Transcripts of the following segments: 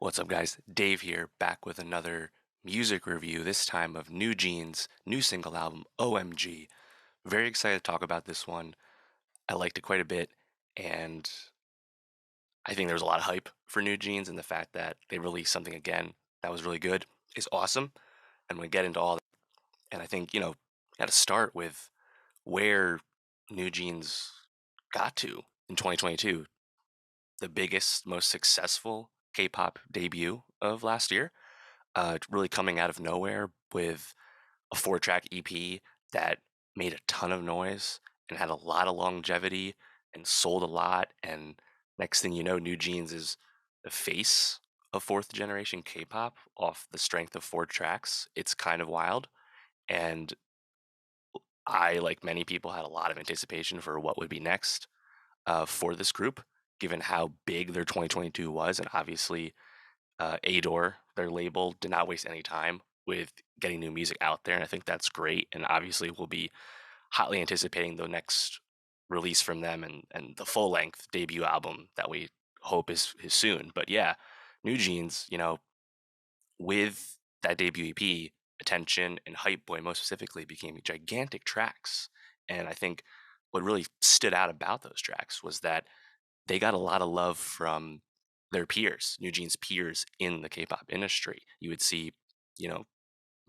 What's up, guys? Dave here, back with another music review, this time of NewJeans' new single album, OMG. Very excited to talk about this one. I liked it quite a bit, and I think there was a lot of hype for NewJeans, and the fact that they released something again that was really good is awesome. And we get into all that. And I think, got to start with where NewJeans got to in 2022, the biggest, most successful K-pop debut of last year, really coming out of nowhere with a 4-track EP that made a ton of noise and had a lot of longevity and sold a lot. And next thing you know, New Jeans is the face of fourth generation K-pop off the strength of 4 tracks. It's kind of wild. And I, like many people, had a lot of anticipation for what would be next for this group, given how big their 2022 was. And obviously, ADOR, their label, did not waste any time with getting new music out there. And I think that's great. And obviously, we'll be hotly anticipating the next release from them and the full length debut album that we hope is soon. But yeah, New Jeans, with that debut EP, Attention and Hype Boy most specifically became gigantic tracks. And I think what really stood out about those tracks was that they got a lot of love from their peers, New Jeans peers in the K-pop industry. You would see, you know,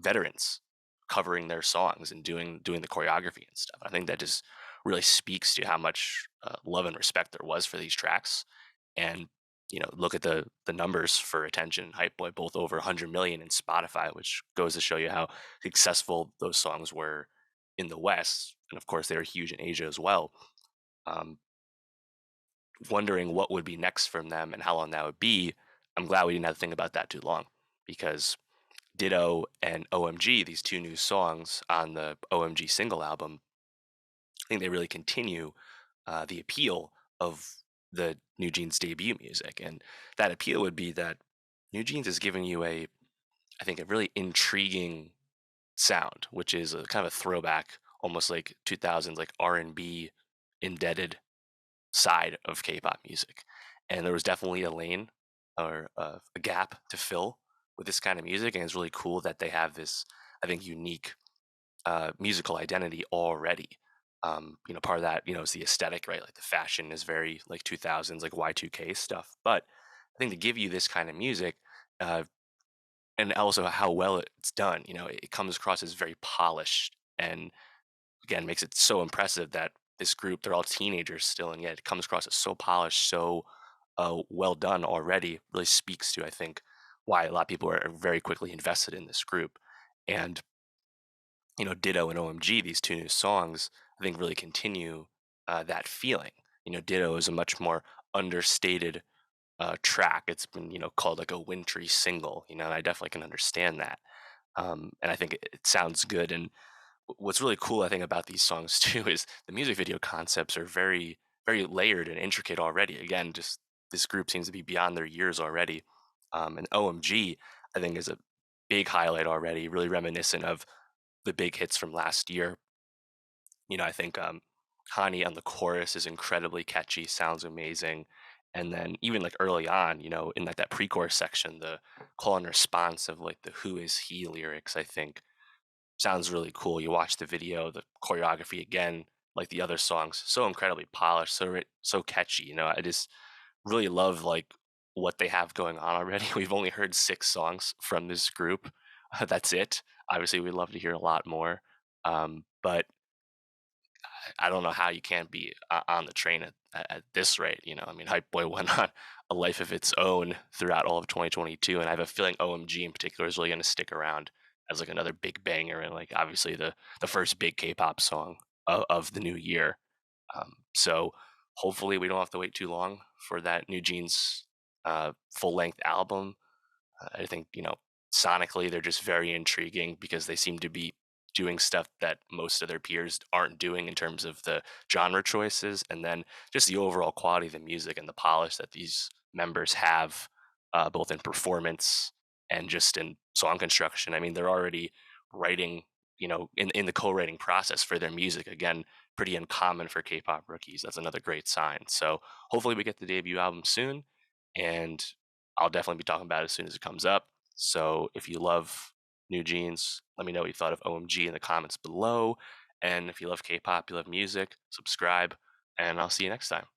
veterans covering their songs and doing the choreography and stuff. I think that just really speaks to how much love and respect there was for these tracks. And look at the numbers for Attention and Hype Boy, both over 100 million in Spotify, which goes to show you how successful those songs were in the West, and of course they were huge in Asia as well. Um, Wondering what would be next from them and how long that would be. I'm glad we didn't have to think about that too long, because Ditto and OMG, these two new songs on the OMG single album, I think they really continue the appeal of the New Jeans debut music. And that appeal would be that New Jeans is giving you I think, a really intriguing sound, which is a kind of a throwback, almost like 2000s, like R&B indebted side of K-pop music. And there was definitely a lane or a gap to fill with this kind of music. And it's really cool that they have this, I think, unique musical identity already. Part of that, is the aesthetic, right? Like the fashion is very like 2000s, like Y2K stuff. But I think to give you this kind of music, uh, and also how well it's done, it comes across as very polished, and again makes it so impressive that this group, they're all teenagers still, and yet it comes across as so polished, so well done already. Really speaks to, I think, why a lot of people are very quickly invested in this group. And Ditto and OMG, these two new songs, I think really continue that feeling. Ditto is a much more understated track. It's been called like a wintry single. And I definitely can understand that. And I think it sounds good. And what's really cool, I think, about these songs too is the music video concepts are very, very layered and intricate already. Again, just this group seems to be beyond their years already. And OMG, I think, is a big highlight already, really reminiscent of the big hits from last year. I think Hani on the chorus is incredibly catchy, sounds amazing. And then even like early on, in like that pre-chorus section, the call and response of like the "Who is he" lyrics, I think sounds really cool. You watch the video, the choreography again, like the other songs, so incredibly polished, so catchy. I just really love like what they have going on already. We've only heard 6 songs from this group. That's it. Obviously, we'd love to hear a lot more. But I don't know how you can't be on the train at this rate. I mean, Hype Boy went on a life of its own throughout all of 2022, and I have a feeling OMG in particular is really going to stick around as like another big banger, and like obviously the first big K-pop song of the new year. So hopefully we don't have to wait too long for that New Jeans full length album. I think sonically they're just very intriguing because they seem to be doing stuff that most of their peers aren't doing in terms of the genre choices, and then just the overall quality of the music and the polish that these members have, both in performance and just in song construction. I mean, they're already writing, in the co-writing process for their music. Again, pretty uncommon for K-pop rookies. That's another great sign. So hopefully we get the debut album soon, and I'll definitely be talking about it as soon as it comes up. So if you love New Jeans, let me know what you thought of OMG in the comments below. And if you love K-pop, you love music, subscribe, and I'll see you next time.